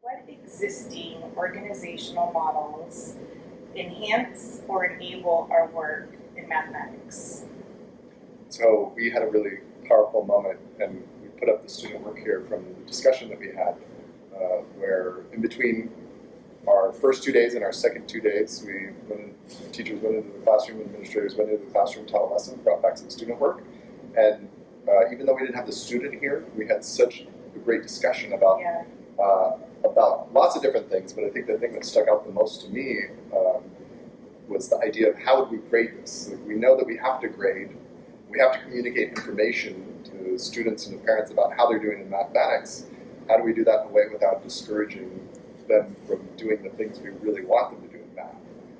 What existing organizational models enhance or enable our work in mathematics? So we had a really powerful moment, and we put up the student work here from the discussion that we had, where in between our first 2 days and our second 2 days, teachers went into the classroom, administrators went into the classroom, taught a lesson, brought back some student work, and even though we didn't have the student here, we had such a great discussion about lots of different things, but I think the thing that stuck out the most to me was the idea of how would we grade this? Like, we know that we have to grade, we have to communicate information to students and to parents about how they're doing in mathematics. How do we do that in a way without discouraging them from doing the things we really want them to do in math?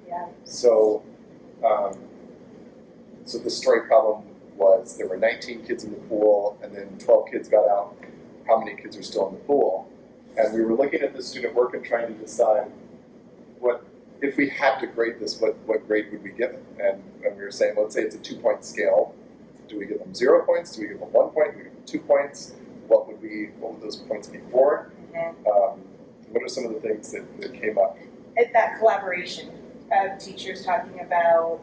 Yeah. So the story problem was there were 19 kids in the pool, and then 12 kids got out. How many kids are still in the pool? And we were looking at the student work and trying to decide what, if we had to grade this, what grade would we give it? And we were saying, let's say it's a 2-point scale. Do we give them 0 points? Do we give them 1 point? Do we give them 2 points? What would those points be for? Mm-hmm. What are some of the things that came up? That collaboration of teachers talking about,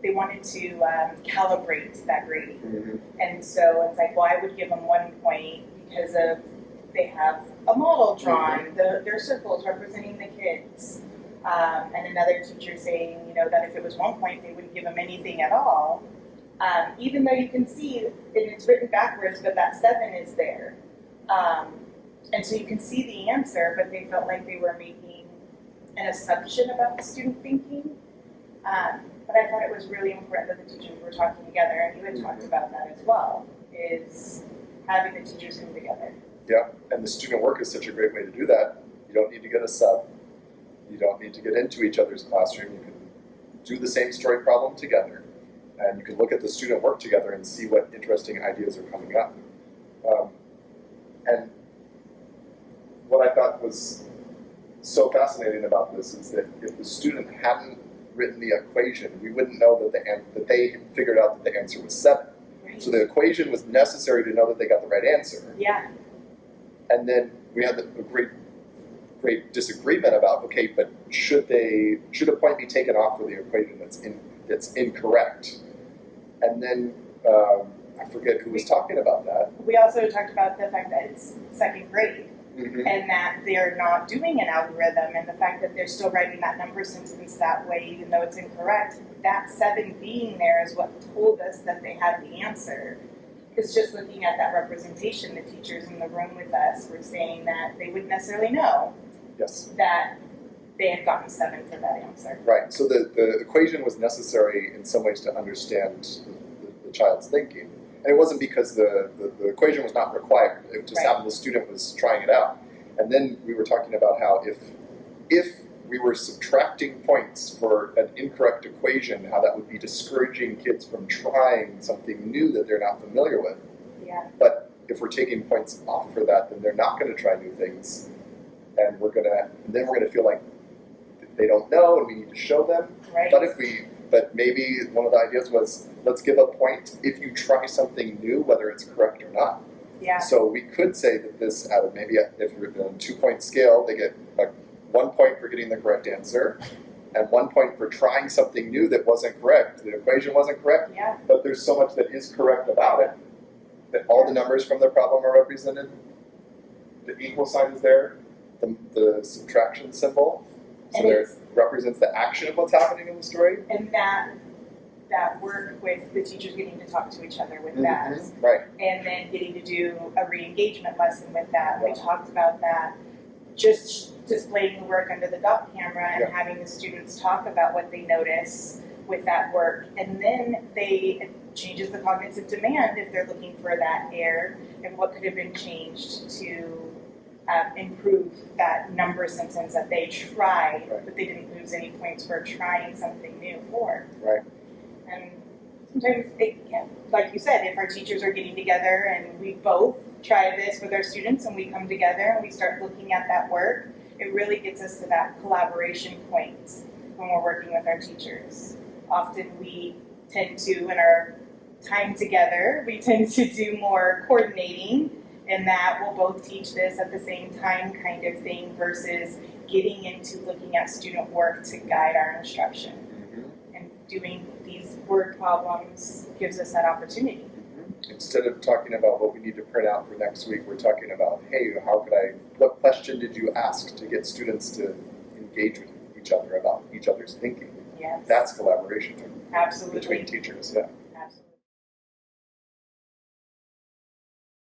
they wanted to calibrate that grading. Mm-hmm. And so it's like, well, I would give them 1 point because they have a model drawn, mm-hmm. Their circles representing the kids. And another teacher saying, that if it was 1 point, they wouldn't give them anything at all. Even though you can see, and it's written backwards, but that 7 is there. And so you can see the answer, but they felt like they were making an assumption about the student thinking. But I thought it was really important that the teachers were talking together, and you had talked about that as well, is having the teachers come together. Yeah, and the student work is such a great way to do that. You don't need to get a sub. You don't need to get into each other's classroom. You can do the same story problem together, and you can look at the student work together and see what interesting ideas are coming up. And what I thought was so fascinating about this is that if the student hadn't written the equation, we wouldn't know that they had figured out that the answer was 7. Right. So the equation was necessary to know that they got the right answer. Yeah. And then we had a great disagreement about, okay, but should a point be taken off for the equation that's incorrect? And then I forget who was talking about that. We also talked about the fact that it's second grade. Mm-hmm. And that they're not doing an algorithm, and the fact that they're still writing that number sentence that way, even though it's incorrect, that 7 being there is what told us that they had the answer. Because just looking at that representation, the teachers in the room with us were saying that they wouldn't necessarily know that they had gotten 7 for that answer. Right, so the equation was necessary in some ways to understand the child's thinking. And it wasn't because the equation was not required. It just happened the student was trying it out. And then we were talking about how if we were subtracting points for an incorrect equation, how that would be discouraging kids from trying something new that they're not familiar with. Yeah. But if we're taking points off for that, then they're not going to try new things. And then we're gonna feel like they don't know and we need to show them. Right. But maybe one of the ideas was, let's give a point if you try something new, whether it's correct or not. Yeah. So we could say that this, if you're on a 2-point scale, they get 1 point for getting the correct answer, and 1 point for trying something new that wasn't correct. The equation wasn't correct, but there's so much that is correct about it, that all the numbers from the problem are represented. The equal sign is there, the subtraction symbol. So it represents the action of what's happening in the story. And that work with the teachers getting to talk to each other with that. Right. And then getting to do a re-engagement lesson with that. We talked about that. Just displaying the work under the dot camera and having the students talk about what they notice with that work. And then it changes the cognitive demand if they're looking for that error and what could have been changed to improve that number sentence that they tried, but they didn't lose any points for trying something new for. Right. And sometimes, like you said, if our teachers are getting together and we both try this with our students and we come together and we start looking at that work, it really gets us to that collaboration point when we're working with our teachers. Often we tend to, in our time together, we tend to do more coordinating and that we'll both teach this at the same time kind of thing versus getting into looking at student work to guide our instruction. And doing these word problems gives us that opportunity. Instead of talking about what we need to print out for next week, we're talking about, hey, what question did you ask to get students to engage with each other about each other's thinking? Yes. That's collaboration Absolutely. between teachers, yeah.